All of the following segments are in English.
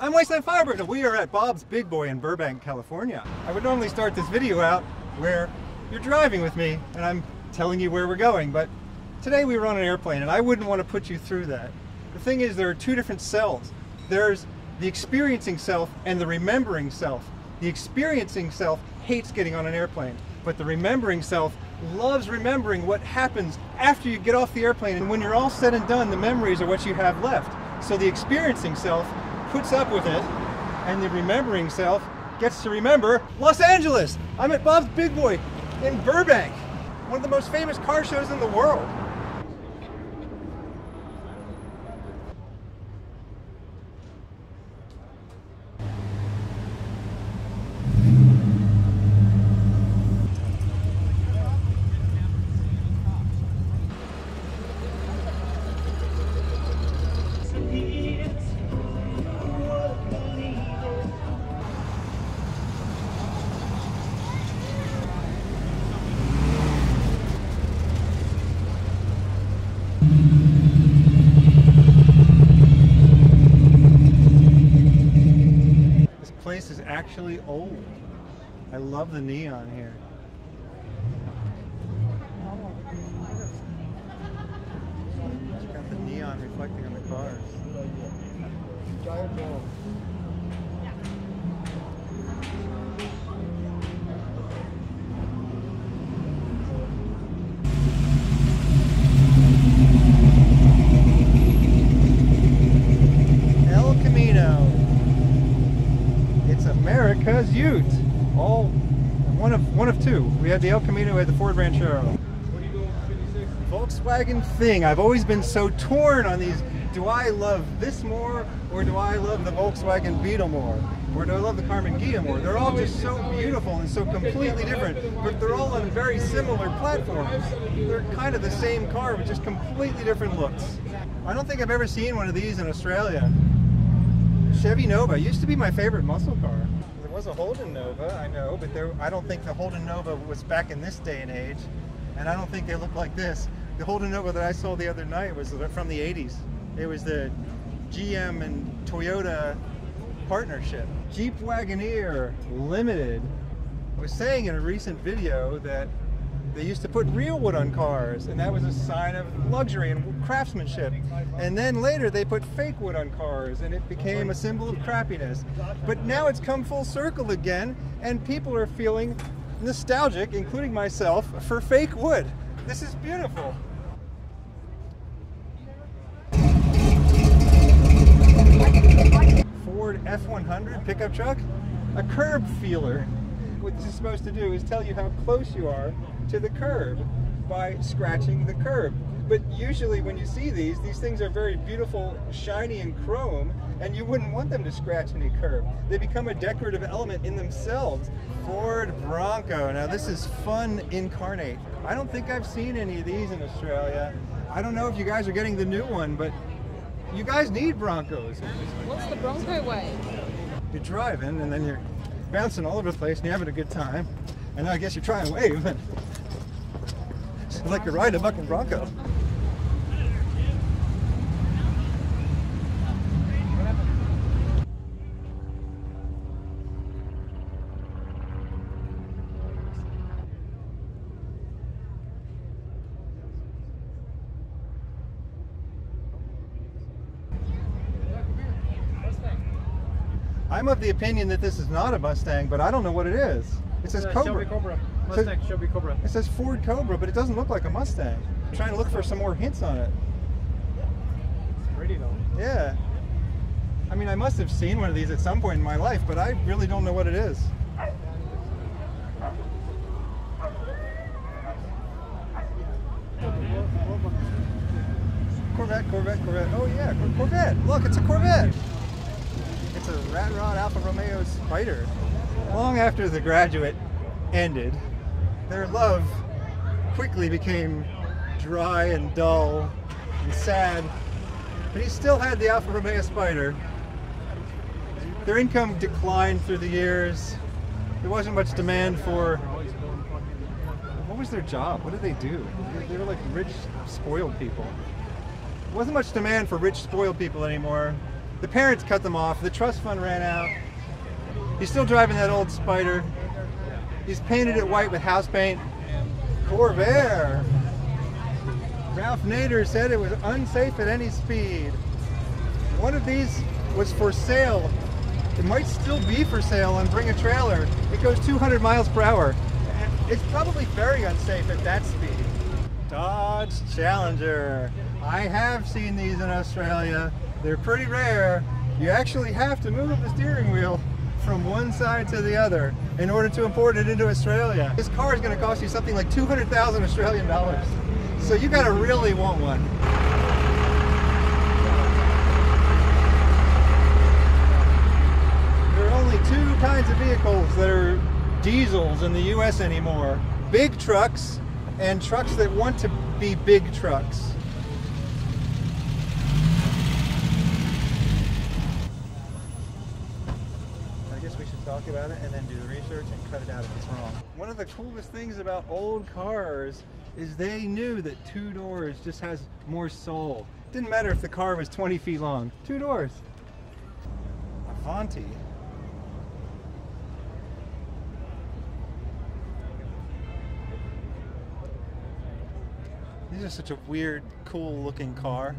I'm Wasteland Firebird, and we are at Bob's Big Boy in Burbank, California. I would normally start this video out where you're driving with me and I'm telling you where we're going, but today we were on an airplane and I wouldn't want to put you through that. The thing is, there are two different selves. There's the experiencing self and the remembering self. The experiencing self hates getting on an airplane, but the remembering self loves remembering what happens after you get off the airplane, and when you're all said and done, the memories are what you have left. So the experiencing self puts up with it, and the remembering self gets to remember Los Angeles. I'm at Bob's Big Boy in Burbank, one of the most famous car shows in the world. This is actually old. I love the neon here. It's got the neon reflecting on the cars. El Camino. It's America's Ute. All one of two. We had the El Camino, we had the Ford Ranchero. What are you going for 56? Volkswagen thing. I've always been so torn on these. Do I love this more, or do I love the Volkswagen Beetle more? Or do I love the Carmen Ghia more? They're all just so beautiful and so completely different, but they're all on very similar platforms. They're kind of the same car, but just completely different looks. I don't think I've ever seen one of these in Australia. Chevy Nova used to be my favorite muscle car. There was a Holden Nova, I know, but I don't think the Holden Nova was back in this day and age, and I don't think they look like this. The Holden Nova that I saw the other night was from the 80s. It was the GM and Toyota partnership. Jeep Wagoneer Limited was saying in a recent video that they used to put real wood on cars, and that was a sign of luxury and craftsmanship. And then later they put fake wood on cars, and it became a symbol of crappiness. But now it's come full circle again, and people are feeling nostalgic, including myself, for fake wood. This is beautiful. Ford F-100 pickup truck, a curb feeler. What this is supposed to do is tell you how close you are to the curb by scratching the curb. But usually when you see these things are very beautiful, shiny and chrome, and you wouldn't want them to scratch any curb. They become a decorative element in themselves. Ford Bronco. Now this is fun incarnate. I don't think I've seen any of these in Australia. I don't know if you guys are getting the new one, but you guys need Broncos. What's the Bronco way? You're driving and then you're bouncing all over the place and you're having a good time. And I guess you're trying to wave. It's like you're riding a bucking Bronco. I'm of the opinion that this is not a Mustang, but I don't know what it is. It says Cobra. Cobra. Mustang Shelby Cobra. It says Ford Cobra, but it doesn't look like a Mustang. I'm trying to look for some more hints on it. It's pretty though. Yeah. I mean, I must have seen one of these at some point in my life, but I really don't know what it is. Corvette, Corvette, Corvette. Oh yeah, Corvette. Look, it's a Corvette. It's a Rat Rod Alfa Romeo Spider. Long after The Graduate ended, their love quickly became dry and dull and sad, but he still had the Alfa Romeo Spider. Their income declined through the years. There wasn't much demand for... What was their job? What did they do? They were like rich, spoiled people. There wasn't much demand for rich, spoiled people anymore. The parents cut them off. The trust fund ran out. He's still driving that old Spider. He's painted it white with house paint. Corvair. Ralph Nader said it was unsafe at any speed. One of these was for sale. It might still be for sale on Bring a Trailer. It goes 200 miles per hour. It's probably very unsafe at that speed. Dodge Challenger. I have seen these in Australia. They're pretty rare. You actually have to move the steering wheel from one side to the other in order to import it into Australia. This car is going to cost you something like 200,000 Australian dollars. So you got to really want one. There are only two kinds of vehicles that are diesels in the US anymore. Big trucks and trucks that want to be big trucks. I guess we should talk about it and then do the research and cut it out if it's wrong. One of the coolest things about old cars is they knew that two doors just has more soul. Didn't matter if the car was 20 feet long. Two doors. Avanti. These are such a weird, cool looking car.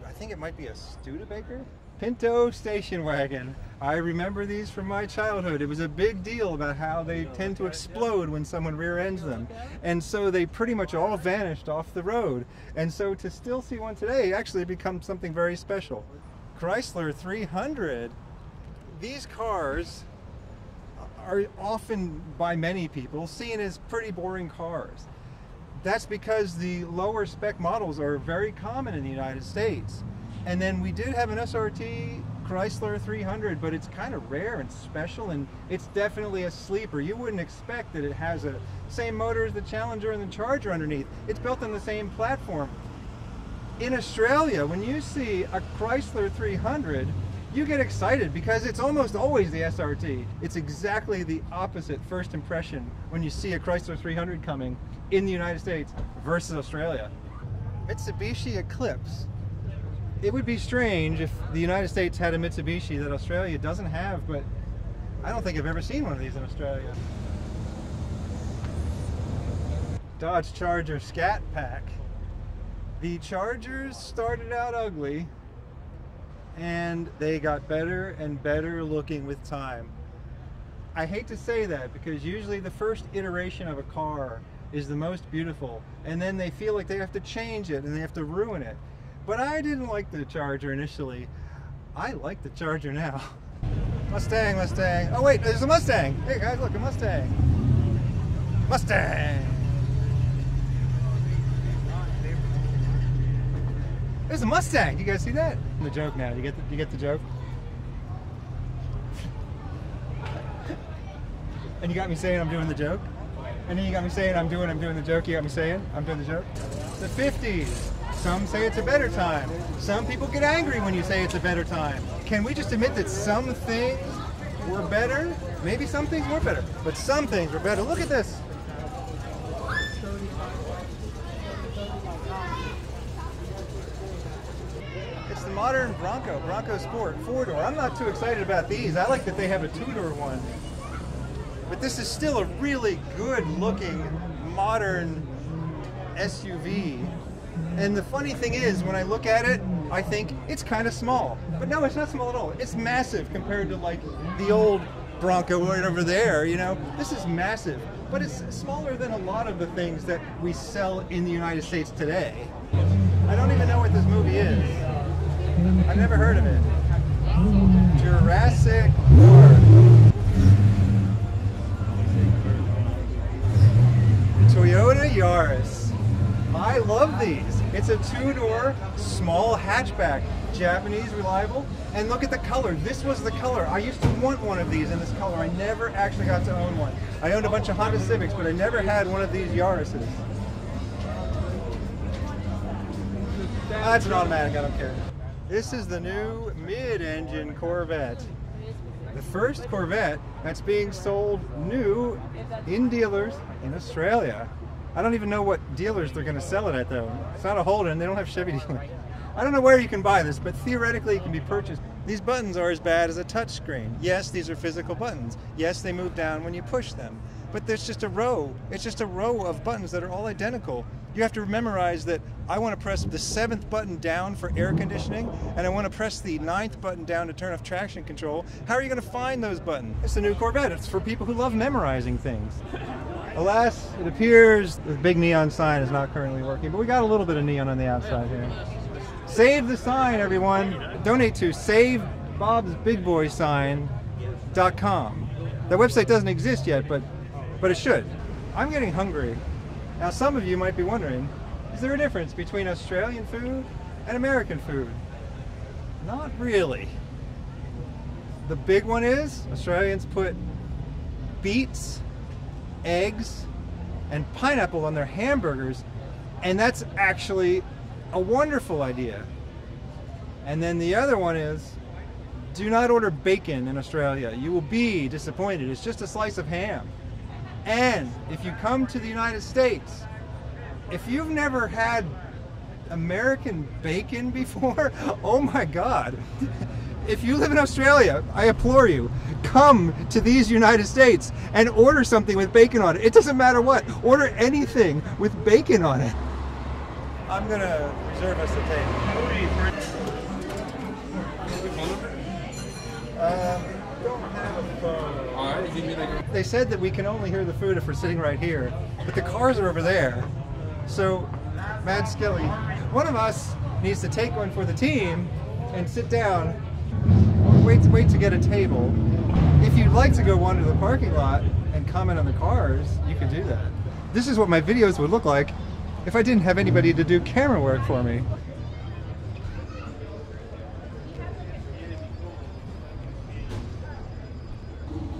I think it might be a Studebaker? Pinto station wagon. I remember these from my childhood. It was a big deal about how they tend to explode when someone rear ends them. And so they pretty much all vanished off the road. And so to still see one today actually becomes something very special. Chrysler 300. These cars are often, by many people, seen as pretty boring cars. That's because the lower spec models are very common in the United States. And then we did have an SRT Chrysler 300, but it's kind of rare and special, and it's definitely a sleeper. You wouldn't expect that it has the same motor as the Challenger and the Charger underneath. It's built on the same platform. In Australia, when you see a Chrysler 300, you get excited because it's almost always the SRT. It's exactly the opposite first impression when you see a Chrysler 300 coming in the United States versus Australia. Mitsubishi Eclipse. It would be strange if the United States had a Mitsubishi that Australia doesn't have, but I don't think I've ever seen one of these in Australia. Dodge Charger Scat Pack. The Chargers started out ugly, and they got better and better looking with time. I hate to say that because usually the first iteration of a car is the most beautiful, and then they feel like they have to change it and they have to ruin it. But I didn't like the Charger initially. I like the Charger now. Mustang, Mustang. Oh wait, there's a Mustang. Hey guys, look, a Mustang. Mustang. There's a Mustang. You guys see that? The joke now. You get the joke? And you got me saying I'm doing the joke? And then you got me saying I'm doing the joke. You got me saying I'm doing the joke? The 50s. Some say it's a better time. Some people get angry when you say it's a better time. Can we just admit that some things were better? Maybe some things weren't better, but some things were better. Look at this. It's the modern Bronco Sport 4-door. I'm not too excited about these. I like that they have a 2-door one. But this is still a really good looking modern SUV. And the funny thing is, when I look at it, I think it's kind of small. But no, it's not small at all. It's massive compared to like the old Bronco right over there, you know? This is massive, but it's smaller than a lot of the things that we sell in the United States today. I don't even know what this movie is. I've never heard of it. Jurassic Park. Toyota Yaris. I love these. It's a 2-door, small hatchback, Japanese, reliable, and look at the color. This was the color. I used to want one of these in this color. I never actually got to own one. I owned a bunch of Honda Civics, but I never had one of these Yarises. That's an automatic, I don't care. This is the new mid-engine Corvette. The first Corvette that's being sold new in dealers in Australia. I don't even know what dealers they're going to sell it at though. It's not a Holden, they don't have Chevy dealers. I don't know where you can buy this, but theoretically it can be purchased. These buttons are as bad as a touch screen. Yes, these are physical buttons. Yes, they move down when you push them. But there's just a row. It's just a row of buttons that are all identical. You have to memorize that I want to press the 7th button down for air conditioning, and I want to press the 9th button down to turn off traction control. How are you going to find those buttons? It's the new Corvette. It's for people who love memorizing things. Alas, it appears the big neon sign is not currently working, but we got a little bit of neon on the outside here. Save the sign, everyone. Donate to SaveBob'sBigBoySign.com. That website doesn't exist yet, but it should. I'm getting hungry. Now, some of you might be wondering, is there a difference between Australian food and American food? Not really. The big one is Australians put beets, eggs, and pineapple on their hamburgers, and that's actually a wonderful idea. And then the other one is, do not order bacon in Australia. You will be disappointed. It's just a slice of ham. And if you come to the United States, if you've never had American bacon before, oh my God. If you live in Australia, I implore you, come to these United States and order something with bacon on it. It doesn't matter what. Order anything with bacon on it. I'm going to reserve us the table. Don't have a phone. They said that we can only hear the food if we're sitting right here, but the cars are over there. So, Mad Skilly, one of us needs to take one for the team and sit down, wait to get a table. If you'd like to go wander the parking lot and comment on the cars, you can do that. This is what my videos would look like if I didn't have anybody to do camera work for me.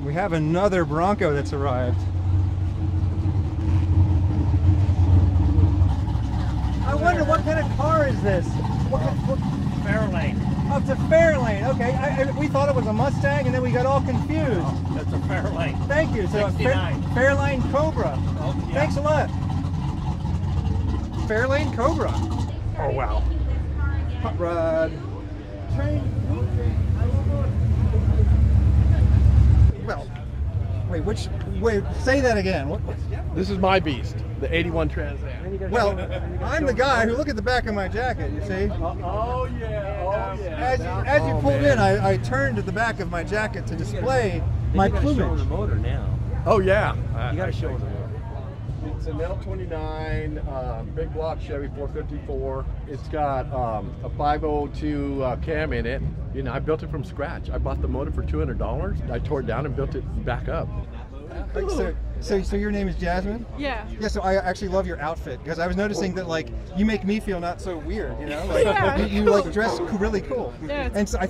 We have another Bronco that's arrived. I wonder what kind of car is this? Fairlane. Oh, it's a Fairlane. Okay, we thought it was a Mustang, and then we got all confused. Oh, that's a Fairlane. Thank you. So, 69. Fairlane Cobra. Oh, yeah. Thanks a lot. Fairlane Cobra. Oh wow. Hot rod. Train. Well, wait, say that again. This is my beast, the 81 Trans Am. Well, I'm the guy who, look at the back of my jacket, you see? Oh yeah, As you pulled in, I turned to the back of my jacket to display my plumage. You gotta show the motor now. Oh yeah. You gotta show the motor. It's an L29 big block Chevy 454. It's got a 502 cam in it. You know, I built it from scratch. I bought the motor for $200. I tore it down and built it back up. So your name is Jasmine? Yeah. Yeah, so I actually love your outfit, because I was noticing that, like, you make me feel not so weird, you know? Like, Yeah. you like dress really cool. Yeah. And so I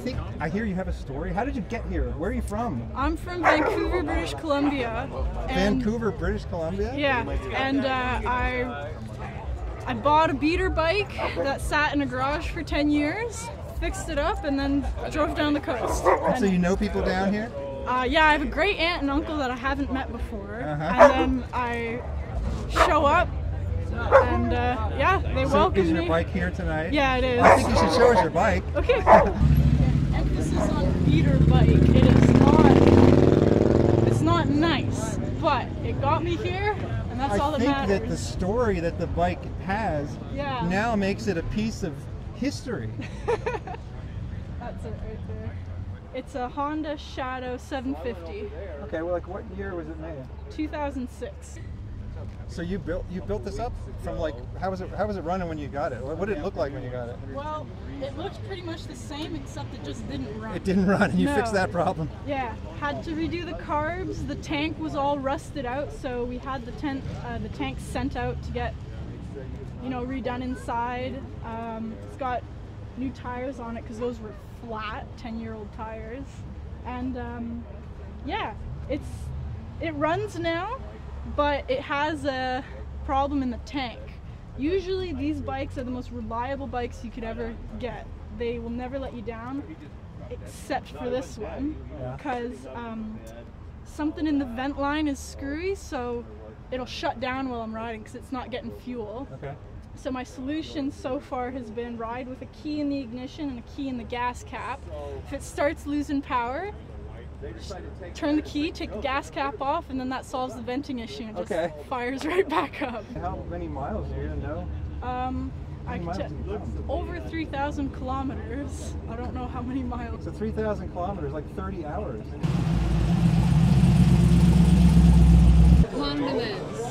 hear you have a story. How did you get here? Where are you from? I'm from Vancouver, British Columbia. And Vancouver, British Columbia? Yeah, and I bought a beater bike that sat in a garage for 10 years, fixed it up, and then drove down the coast. So you know people down here? Yeah, I have a great aunt and uncle that I haven't met before, Uh-huh. and then I show up, and yeah, they welcome Is me. your bike here tonight? Yeah, it is. I think you should show us your bike. Okay. Emphasis on beater bike. It's not nice, but it got me here, and that's all I that think matters. that the story that the bike has Yeah. now makes it a piece of history. That's it right there. It's a Honda Shadow 750, Okay, well, like, what year was it made? 2006. So you built this up from, like, how was it running when you got it? What did it look like when you got it? Well, it looked pretty much the same, except it just didn't run. It didn't run, and you No. fixed that problem. Yeah, had to redo the carbs. The tank was all rusted out, so we had the tank sent out to get, redone inside. It's got new tires on it because those were flat 10-year-old tires, and yeah, it runs now, but it has a problem in the tank. Usually these bikes are the most reliable bikes you could ever get. They will never let you down, except for this one, because something in the vent line is screwy, so it'll shut down while I'm riding because it's not getting fuel. Okay. So my solution so far has been ride with a key in the ignition and a key in the gas cap. If it starts losing power, turn the key, take the gas cap off, and then that solves the venting issue and just fires right back up. How many miles do you know? Over 3,000 kilometers. I don't know how many miles. So 3,000 kilometers, like 30 hours. Condiments.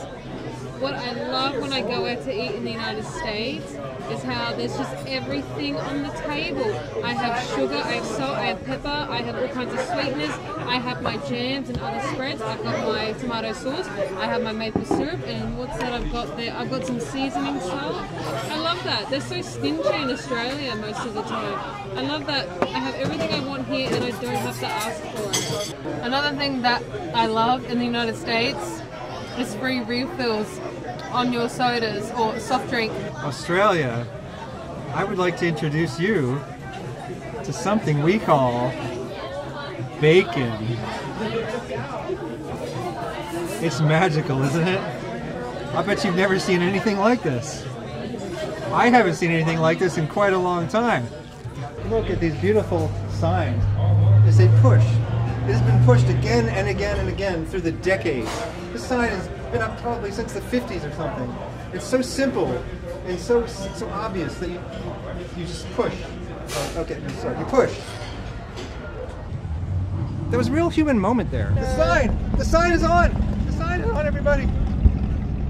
What I love when I go out to eat in the United States is how there's just everything on the table. I have sugar, I have salt, I have pepper, I have all kinds of sweeteners, I have my jams and other spreads, I've got my tomato sauce, I have my maple syrup, and what's that I've got there? I've got some seasoning salt. I love that. They're so stingy in Australia most of the time. I love that I have everything I want here and I don't have to ask for it. Another thing that I love in the United States is free refills on your sodas or soft drink. Australia, I would like to introduce you to something we call bacon. It's magical, isn't it? I bet you've never seen anything like this. I haven't seen anything like this in quite a long time. Look at these beautiful signs. They say push. It has been pushed again and again and again through the decades. This sign has been up probably since the 50s or something. It's so simple and so obvious that you just push. Okay, I'm sorry, you push. There was a real human moment there. The sign is on. The sign is on, everybody.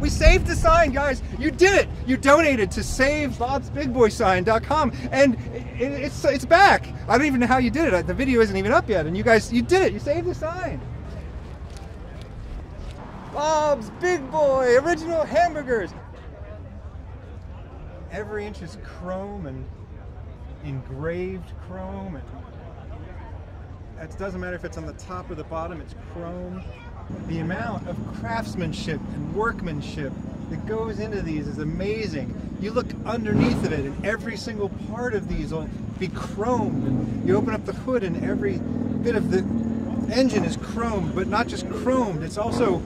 We saved the sign, guys. You did it. You donated to SaveBobsBigBoySign.com, and it's back. I don't even know how you did it. The video isn't even up yet, and you did it. You saved the sign. Bob's Big Boy original hamburgers. Every inch is chrome and engraved chrome, and it doesn't matter if it's on the top or the bottom. It's chrome. The amount of craftsmanship and workmanship that goes into these is amazing. You look underneath of it and every single part of these will be chromed, and you open up the hood and every bit of the engine is chromed, but not just chromed, it's also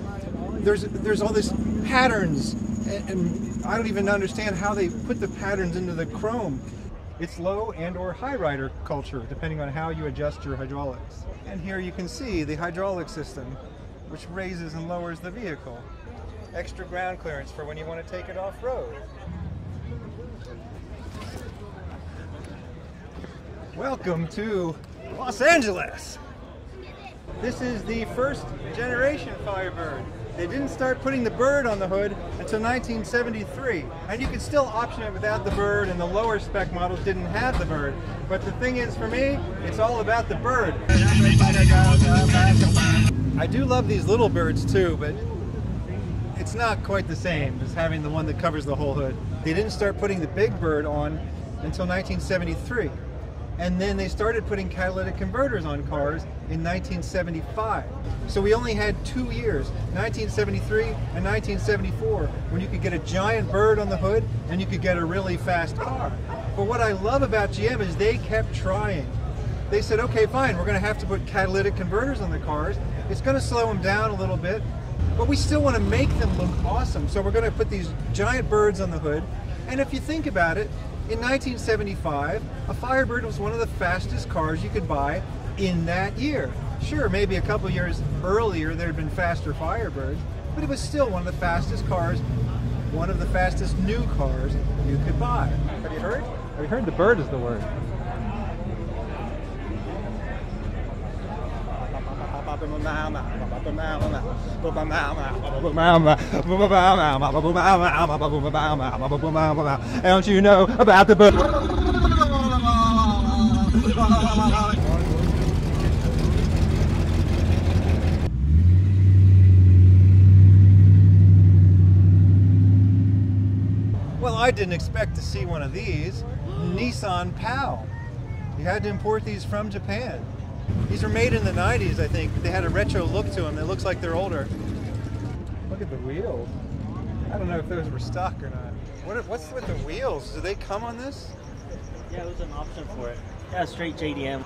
there's all these patterns, and I don't even understand how they put the patterns into the chrome. It's low and or high rider culture, depending on how you adjust your hydraulics. And here you can see the hydraulic system, which raises and lowers the vehicle. Extra ground clearance for when you want to take it off-road. Welcome to Los Angeles. This is the first generation Firebird. They didn't start putting the bird on the hood until 1973. And you could still option it without the bird, and the lower spec models didn't have the bird. But the thing is, for me, it's all about the bird. I do love these little birds too, but it's not quite the same as having the one that covers the whole hood. They didn't start putting the big bird on until 1973. And then they started putting catalytic converters on cars in 1975. So we only had 2 years, 1973 and 1974, when you could get a giant bird on the hood and you could get a really fast car. But what I love about GM is they kept trying. They said, okay, fine, we're going to have to put catalytic converters on the cars. It's going to slow them down a little bit, but we still want to make them look awesome. So we're going to put these giant birds on the hood. And if you think about it, in 1975, a Firebird was one of the fastest cars you could buy in that year. Sure, maybe a couple years earlier there had been faster Firebirds, but it was still one of the fastest cars, one of the fastest new cars you could buy. Have you heard? Have you heard? The bird is the word. Don't you know about the bird? Well, I didn't expect to see one of these. Nissan PAL. You had to import these from Japan. These were made in the 90s, I think. They had a retro look to them. It looks like they're older. Look at the wheels. I don't know if those were stock or not. What's with the wheels? Do they come on this? Yeah, there's an option for it. Yeah, straight JDM.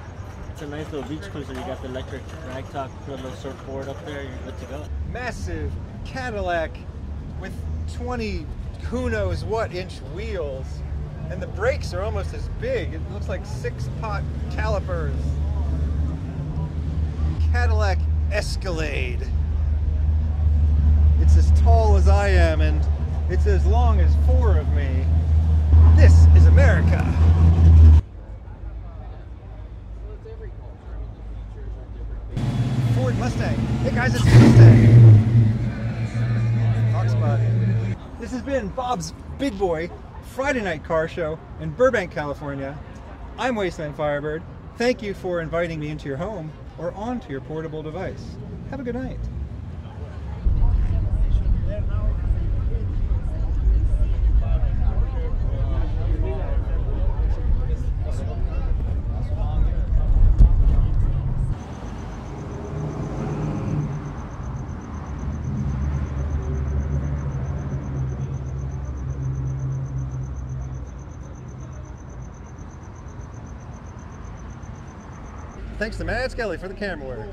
It's a nice little beach cruiser. You got the electric rag top, put a little surfboard up there, you're good to go. Massive Cadillac with 20 who knows what inch wheels. And the brakes are almost as big. It looks like 6-pot calipers. Cadillac Escalade. It's as tall as I am, and it's as long as 4 of me. This is America. Ford Mustang. Hey guys, it's a Mustang. Fox body. This has been Bob's Big Boy Friday Night Car Show in Burbank, California. I'm Wasteland Firebird. Thank you for inviting me into your home or onto your portable device. Have a good night. Thanks to Matt Skelly for the camera work.